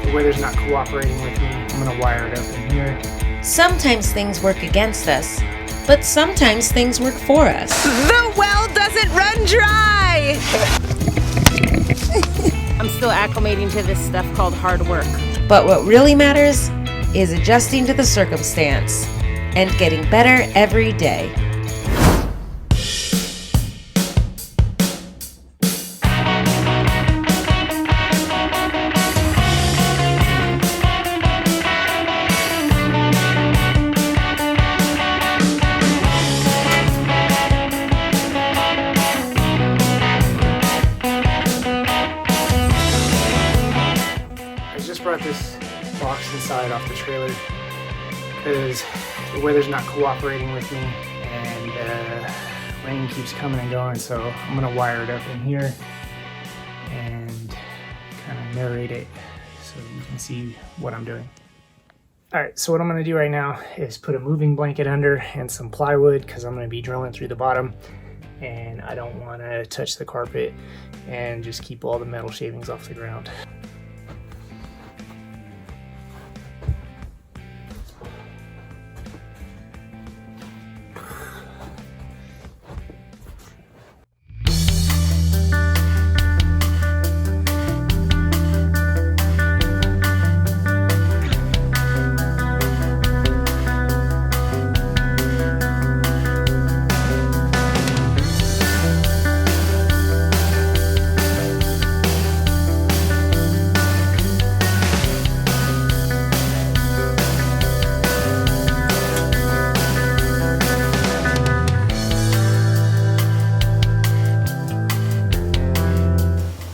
the weather's not cooperating with me, I'm gonna wire it up in here. Sometimes things work against us, but sometimes things work for us. The well doesn't run dry! I'm still acclimating to this stuff called hard work. But what really matters is adjusting to the circumstance and getting better every day. Brought this box inside off the trailer because the weather's not cooperating with me and rain keeps coming and going, so I'm gonna wire it up in here and kind of narrate it so you can see what I'm doing. Alright, so what I'm gonna do right now is put a moving blanket under and some plywood because I'm gonna be drilling through the bottom and I don't want to touch the carpet and just keep all the metal shavings off the ground.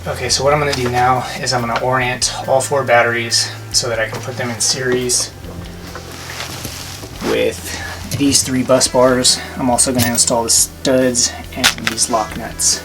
Okay, so what I'm going to do now is I'm going to orient all 4 batteries so that I can put them in series with these 3 bus bars. I'm also going to install the studs and these lock nuts.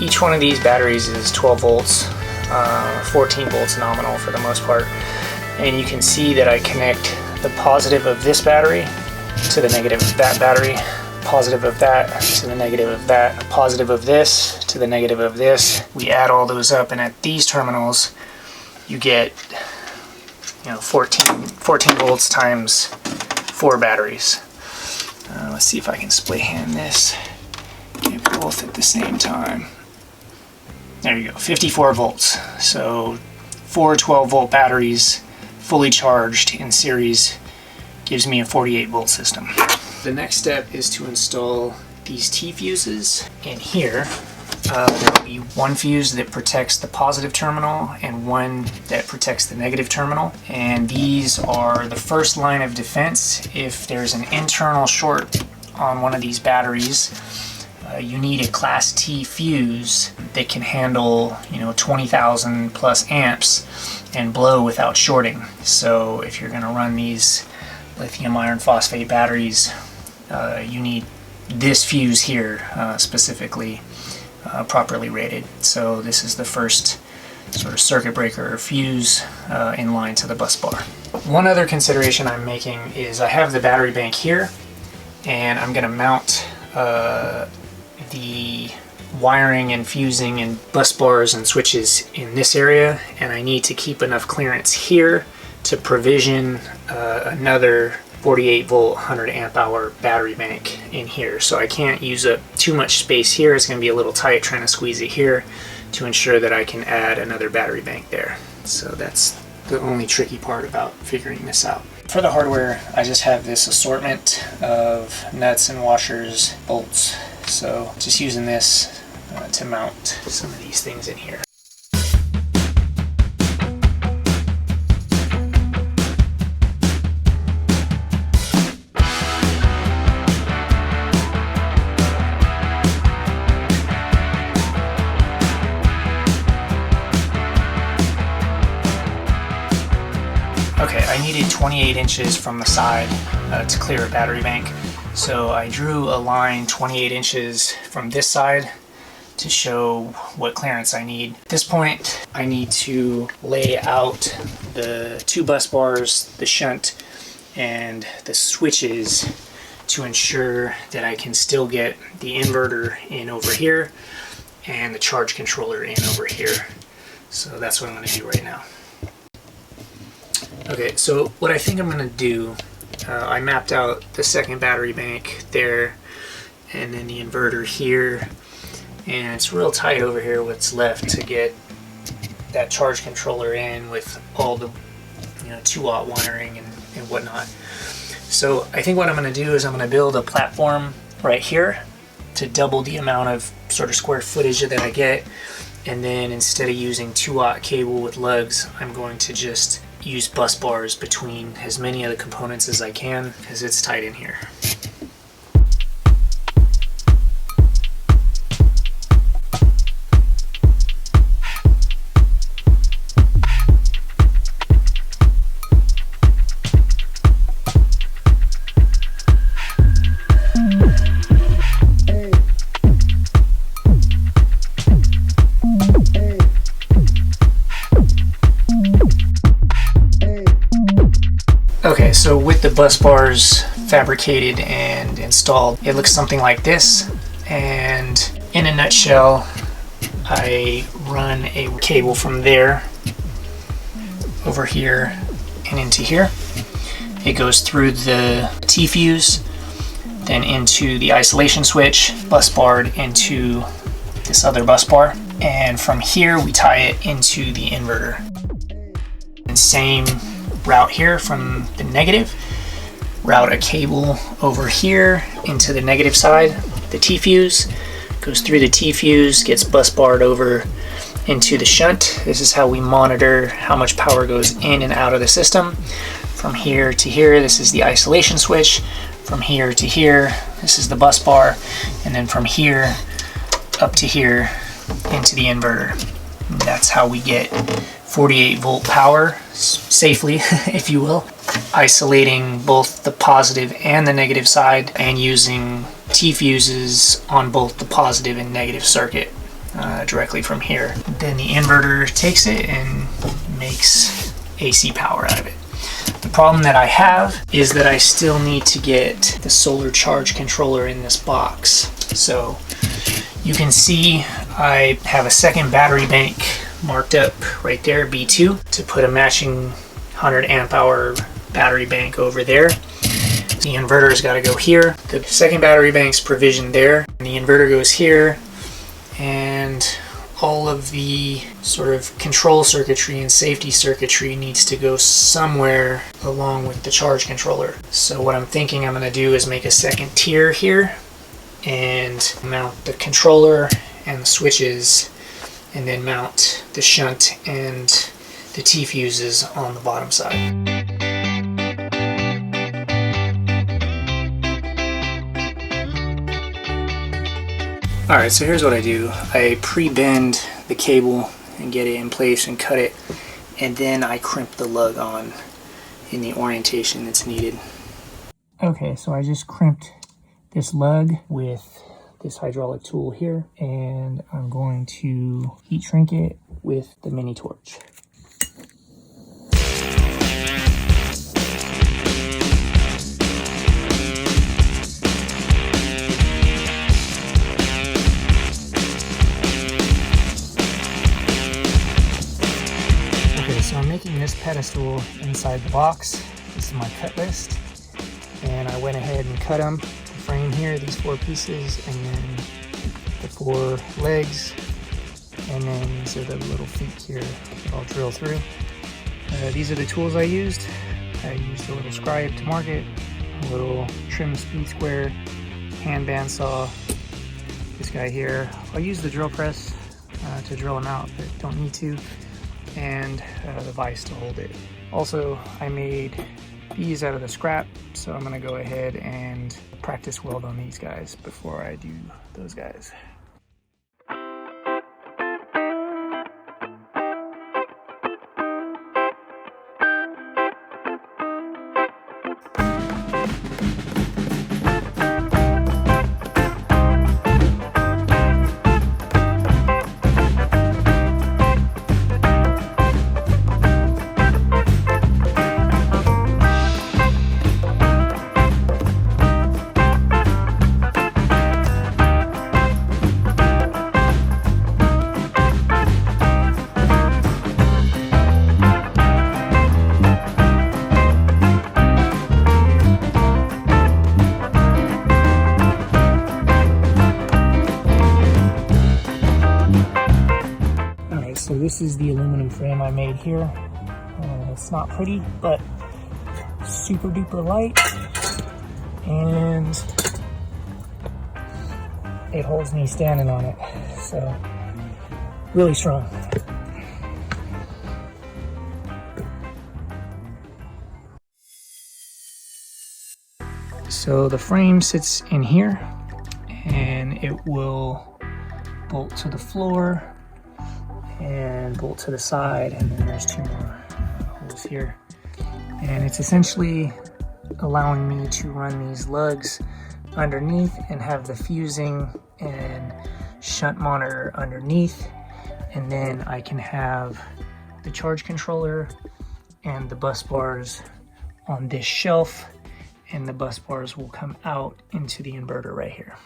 Each one of these batteries is 12 volts, 14 volts nominal for the most part. And you can see that I connect the positive of this battery to the negative of that battery, positive of that to the negative of that, positive of this to the negative of this. We add all those up, and at these terminals you get 14 volts times 4 batteries. Let's see if I can split hand this, get both at the same time. There you go, 54 volts. So 4 12-volt batteries fully charged in series gives me a 48-volt system. The next step is to install these T-fuses in here. There will be one fuse that protects the positive terminal and one that protects the negative terminal. And these are the first line of defense. If there's an internal short on one of these batteries, you need a Class T fuse that can handle 20,000 plus amps and blow without shorting. So if you're going to run these lithium iron phosphate batteries, you need this fuse here specifically properly rated. So this is the first sort of circuit breaker or fuse in line to the bus bar. One other consideration I'm making is I have the battery bank here, and I'm going to mount the wiring and fusing and bus bars and switches in this area, and I need to keep enough clearance here to provision another 48 volt 100 amp hour battery bank in here. So I can't use up too much space here. It's going to be a little tight trying to squeeze it here to ensure that I can add another battery bank there. So that's the only tricky part about figuring this out. For the hardware, I just have this assortment of nuts and washers, bolts. So just using this to mount some of these things in here. Okay, I needed 28 inches from the side to clear a battery bank. So I drew a line 28 inches from this side to show what clearance I need. At this point, I need to lay out the 2 bus bars, the shunt, and the switches to ensure that I can still get the inverter in over here and the charge controller in over here. So that's what I'm going to do right now. Okay, so what I think I'm going to do, I mapped out the second battery bank there and then the inverter here, and it's real tight over here what's left to get that charge controller in with all the 2-watt wiring and whatnot. So I think what I'm going to do is I'm going to build a platform right here to double the amount of sort of square footage that I get, and then instead of using 2-watt cable with lugs, I'm going to just use bus bars between as many of the components as I can because it's tight in here. Okay, so with the bus bars fabricated and installed, it looks something like this. And in a nutshell, I run a cable from there over here and into here. It goes through the T-fuse, then into the isolation switch, bus barred into this other bus bar. And from here, we tie it into the inverter. And same route here from the negative, route a cable over here into the negative side. The T-fuse goes through the T-fuse, gets bus barred over into the shunt. This is how we monitor how much power goes in and out of the system. From here to here, this is the isolation switch. From here to here, this is the bus bar. And then from here up to here into the inverter. And that's how we get 48 volt power safely, if you will, isolating both the positive and the negative side and using T-fuses on both the positive and negative circuit directly from here. Then the inverter takes it and makes AC power out of it. The problem that I have is that I still need to get the solar charge controller in this box. So you can see I have a second battery bank marked up right there, B2, to put a matching 100 amp hour battery bank over there. The inverter's got to go here. The second battery bank's provisioned there, and the inverter goes here, and all of the sort of control circuitry and safety circuitry needs to go somewhere along with the charge controller. So what I'm thinking I'm going to do is make a second tier here and mount the controller and the switches, and then mount the shunt and the T-fuses on the bottom side. Alright, so here's what I do. I pre-bend the cable and get it in place and cut it, and then I crimp the lug on in the orientation that's needed. Okay, so I just crimped this lug with this hydraulic tool here, and I'm going to heat shrink it with the mini torch. Okay, so I'm making this pedestal inside the box. This is my cut list, and I went ahead and cut them. Frame here, these 4 pieces, and then the 4 legs, and then these are the little feet here that I'll drill through. These are the tools I used. I used a little scribe to mark it, a little trim speed square, hand bandsaw, this guy here. I'll use the drill press to drill them out, but don't need to, and the vise to hold it. Also, I made these out of the scrap, so I'm going to go ahead and practice weld on these guys before I do those guys. So this is the aluminum frame I made here. It's not pretty, but super duper light, and it holds me standing on it. So really strong. So the frame sits in here, and it will bolt to the floor and bolt to the side, and then there's 2 more holes here. And it's essentially allowing me to run these lugs underneath and have the fusing and shunt monitor underneath, and then I can have the charge controller and the bus bars on this shelf, and the bus bars will come out into the inverter right here.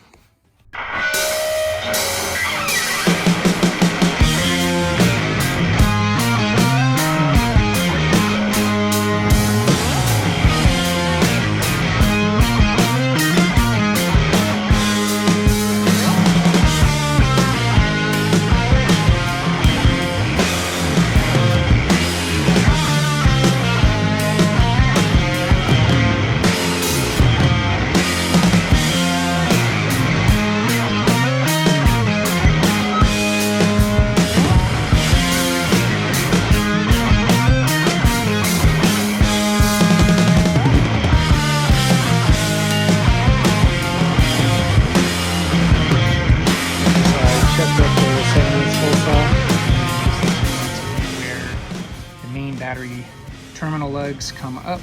Terminal lugs come up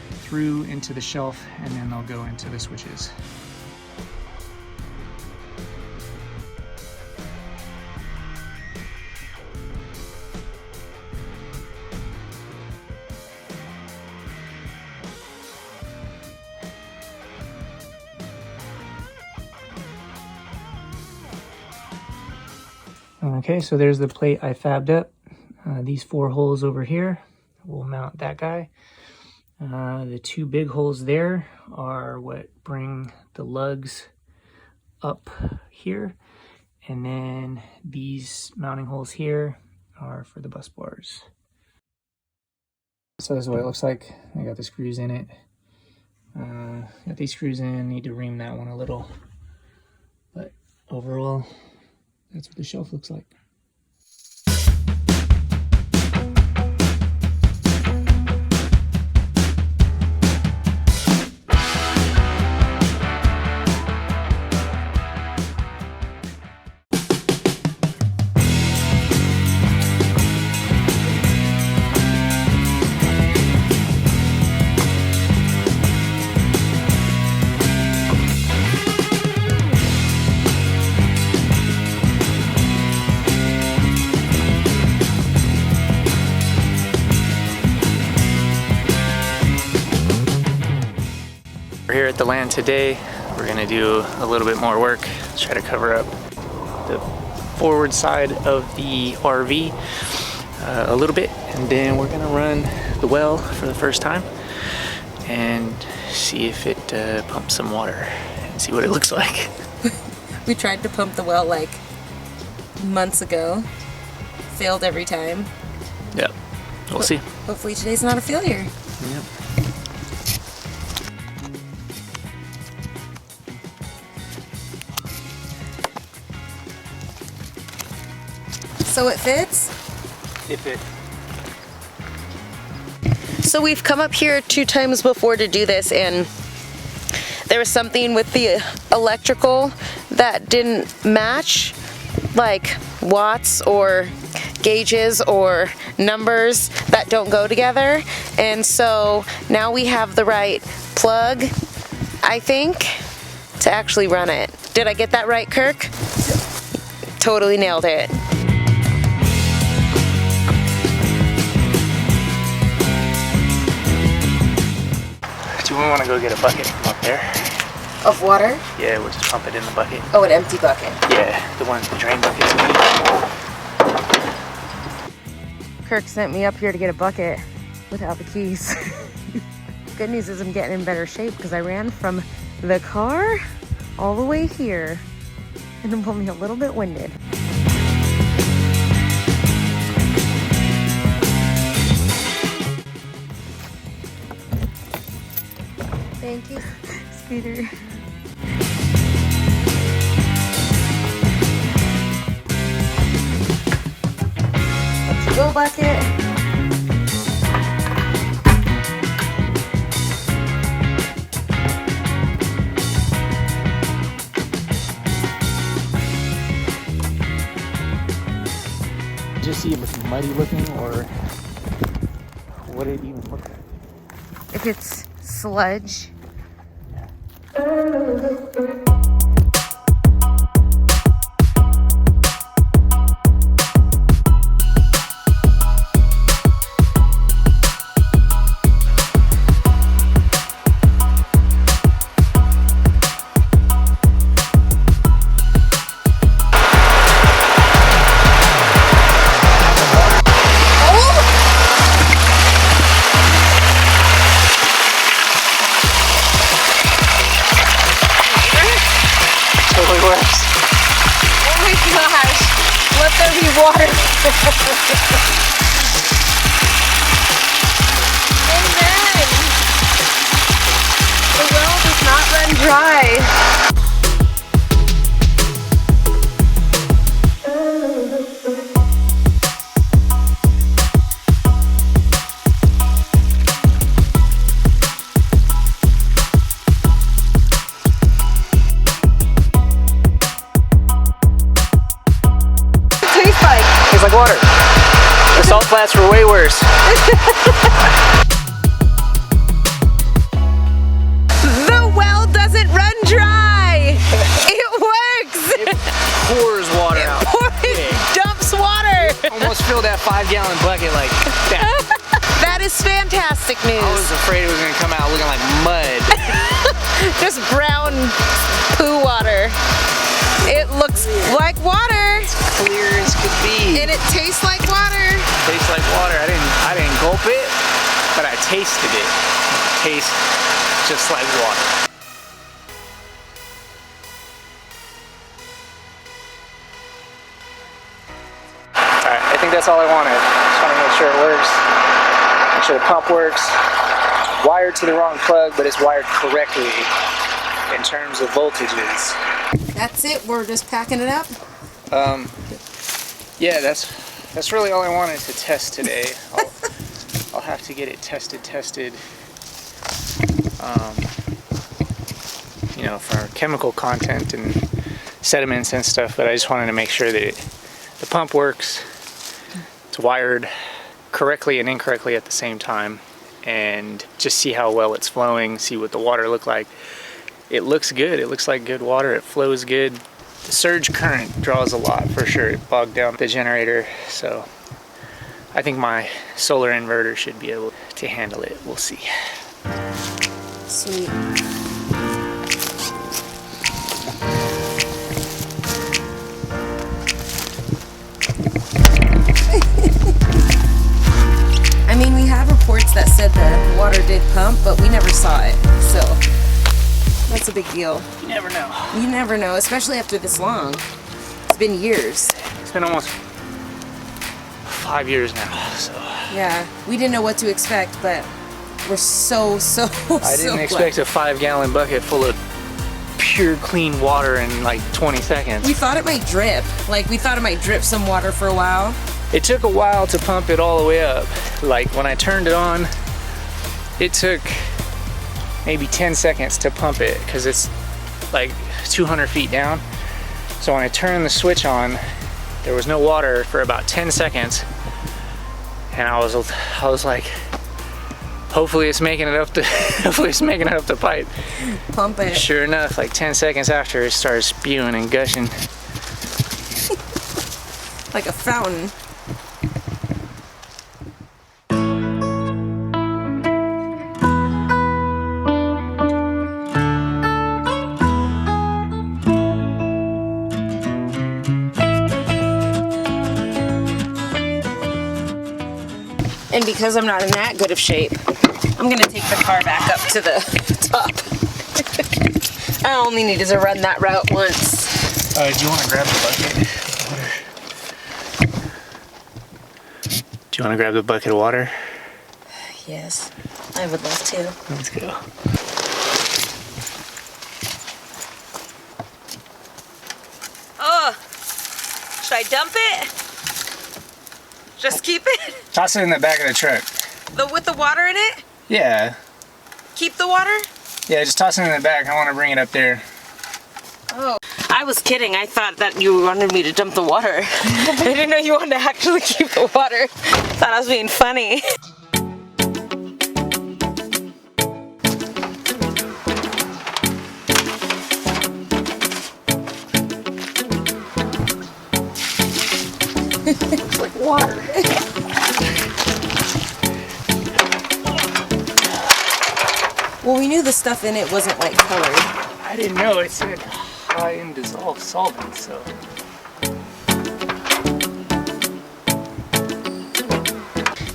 through into the shelf, and then they'll go into the switches. Okay, so there's the plate I fabbed up. These 4 holes over here will mount that guy. The 2 big holes there are what bring the lugs up here, and then these mounting holes here are for the bus bars. So this is what it looks like. I got the screws in it. Got these screws in, need to ream that one a little, but overall that's what the shelf looks like. We're here at the land today. We're gonna do a little bit more work, try to cover up the forward side of the RV a little bit, and then we're gonna run the well for the first time and see if it pumps some water and see what it looks like. We tried to pump the well like months ago. Failed every time. Yep, we'll see. Hopefully today's not a failure. Yep. So it fits? It fits. So we've come up here 2 times before to do this, and there was something with the electrical that didn't match, like watts or gauges or numbers that don't go together. And so now we have the right plug, I think, to actually run it. Did I get that right, Kirk? Totally nailed it. Do we want to go get a bucket from up there? Of water? Yeah, we'll just pump it in the bucket. Oh, an empty bucket. Yeah, the drain buckets. Kirk sent me up here to get a bucket without the keys. Good news is I'm getting in better shape because I ran from the car all the way here, and I'm only a little bit winded. Thank you, Scooter. Let's go, bucket. Just see if it's muddy looking or what it even look like. If it's sludge. Let there be water. Amen. The well does not run dry. Tastes like water. The salt flats were way worse. The well doesn't run dry. It works. It pours water out. It dumps water. Almost filled that 5-gallon bucket like that. That is fantastic news. I was afraid it was gonna come out looking like mud. Just brown poo water. It looks like water. Clear as could be. And it tastes like water. Tastes like water. I didn't gulp it, but I tasted it. It tastes just like water. Alright, I think that's all I wanted. Just want to make sure it works. Make sure the pump works. Wired to the wrong plug, but it's wired correctly in terms of voltages. That's it. We're just packing it up. Yeah, that's really all I wanted to test today. I'll have to get it tested. You know, for chemical content and sediments and stuff. But I just wanted to make sure that the pump works. It's wired correctly and incorrectly at the same time, and just see how well it's flowing. See what the water look like. It looks good. It looks like good water. It flows good. The surge current draws a lot for sure. It bogged down the generator, so I think my solar inverter should be able to handle it. We'll see. Sweet. I mean, we have reports that said the water did pump, but we never saw it, so that's a big deal. You never know. You never know, especially after this long. It's been years. It's been almost 5 years now, so. Yeah, we didn't know what to expect, but we're so I didn't expect a 5-gallon bucket full of pure clean water in like 20 seconds. We thought it might drip. Like, we thought it might drip some water for a while. It took a while to pump it all the way up. Like when I turned it on, it took maybe 10 seconds to pump it because it's like 200 feet down. So when I turned the switch on, there was no water for about 10 seconds. And I was like, hopefully it's making it up the pipe. Pump it. Sure enough, like 10 seconds after, it started spewing and gushing. Like a fountain. And because I'm not in that good of shape, I'm gonna take the car back up to the top. All we need is to run that route once. Do you want to grab the bucket? Do you want to grab the bucket of water? Yes, I would love to. Let's go. dump it? Just keep it? Toss it in the back of the truck. With the water in it? Yeah. Keep the water? Yeah, just toss it in the back. I want to bring it up there. Oh. I was kidding. I thought that you wanted me to dump the water. I didn't know you wanted to actually keep the water. Thought I was being funny. Looks like water. Well, we knew the stuff in it wasn't like colored. I didn't know. It said high in dissolved solvent, so.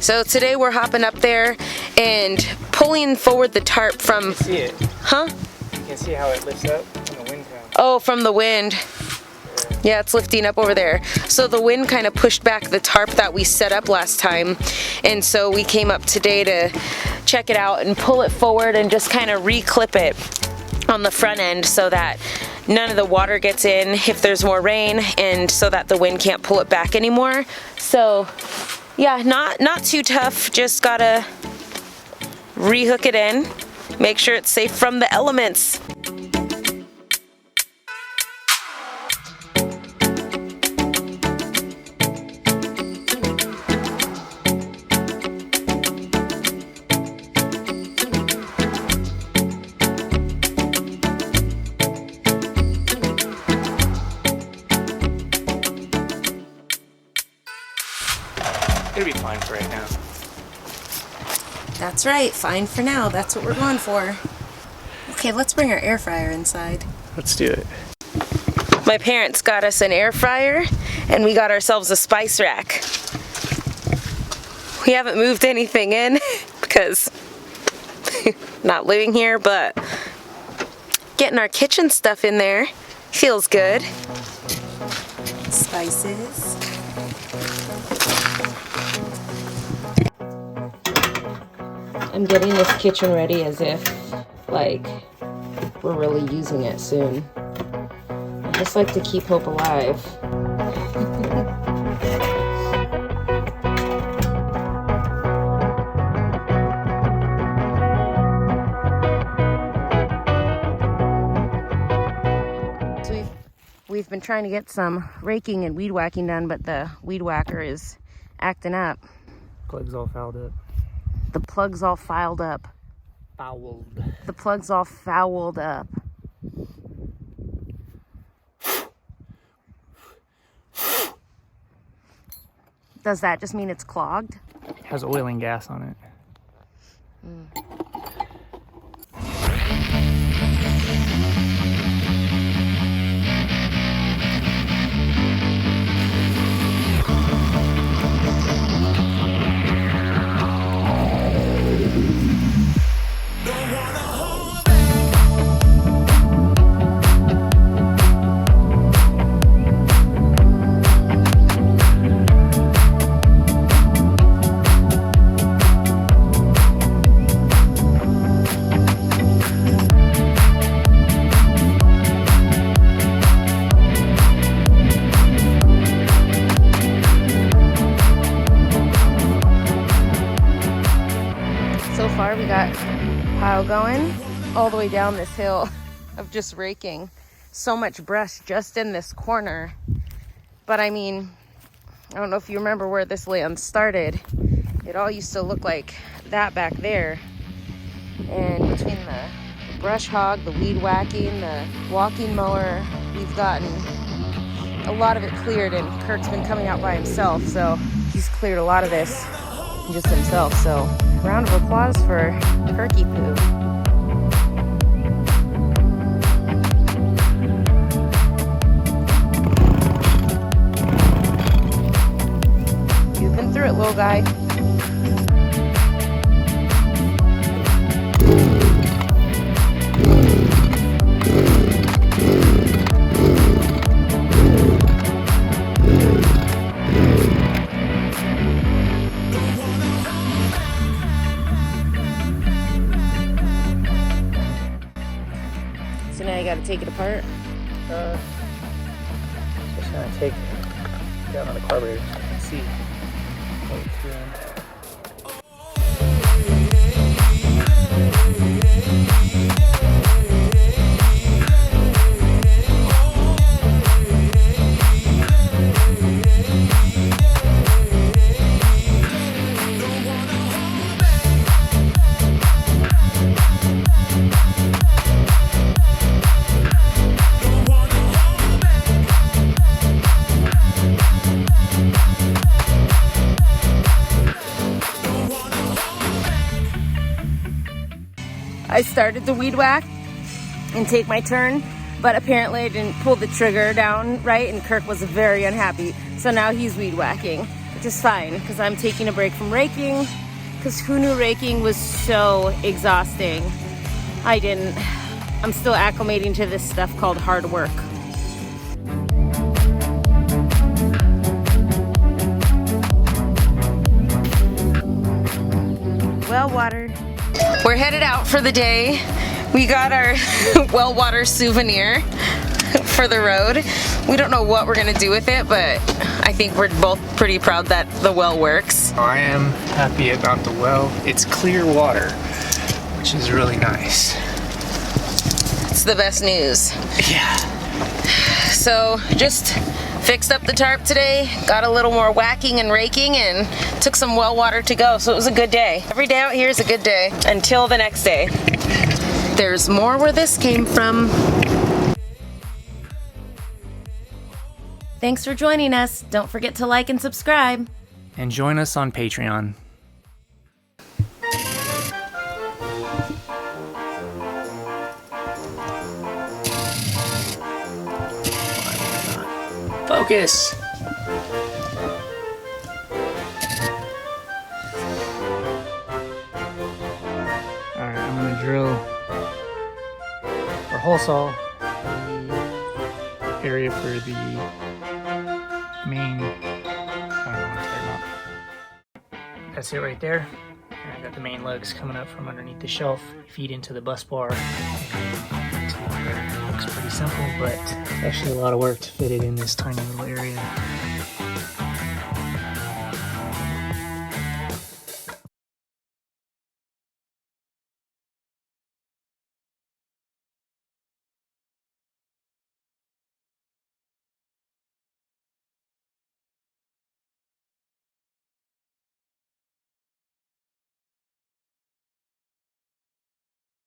So today we're hopping up there and pulling forward the tarp from, You can see it. huh? You can see how it lifts up when the wind comes. Oh, from the wind. Yeah, it's lifting up over there. So the wind kind of pushed back the tarp that we set up last time. And so we came up today to check it out and pull it forward and just kind of re-clip it on the front end so that none of the water gets in if there's more rain, and so that the wind can't pull it back anymore. So yeah, not too tough. Just gotta re-hook it in, make sure it's safe from the elements. It'll be fine for right now. That's right, fine for now. That's what we're going for. Okay, let's bring our air fryer inside. Let's do it. My parents got us an air fryer and we got ourselves a spice rack. We haven't moved anything in because not living here, but getting our kitchen stuff in there feels good. Spices. I'm getting this kitchen ready as if, like, we're really using it soon. I just like to keep hope alive. So we've been trying to get some raking and weed whacking done, but the weed whacker is acting up. Plug's all fouled up. The plug's all filed up. Fouled. The plug's all fouled up. Does that just mean it's clogged? It has oil and gas on it. So far we got pile going all the way down this hill of just raking. So much brush just in this corner. But I mean, I don't know if you remember where this land started. It all used to look like that back there. And between the brush hog, the weed whacking, the walking mower, we've gotten a lot of it cleared, and Kirk's been coming out by himself, so he's cleared a lot of this just himself. So round of applause for Kirky Poo. You've been through it, little guy. So now you gotta take it apart. Just gonna take down on the carburetor so I can see what it's doing. I started the weed whack and take my turn, but apparently I didn't pull the trigger down right, and Kirk was very unhappy. So now he's weed whacking, which is fine because I'm taking a break from raking, because who knew raking was so exhausting? I didn't. I'm still acclimating to this stuff called hard work. Well watered. We're headed out for the day. We got our well water souvenir for the road. We don't know what we're gonna do with it, but I think we're both pretty proud that the well works. I am happy about the well. It's clear water, which is really nice. It's the best news. Yeah. So just fixed up the tarp today, got a little more whacking and raking, and took some well water to go, so it was a good day. Every day out here is a good day until the next day. There's more where this came from. Thanks for joining us. Don't forget to like and subscribe. And join us on Patreon. Focus. Alright, I'm gonna drill or hole saw the area for the main. I don't know what I'm talking about. That's it right there. And I got the main lugs coming up from underneath the shelf, feed into the bus bar. Looks pretty simple, but actually a lot of work to fit it in this tiny little area.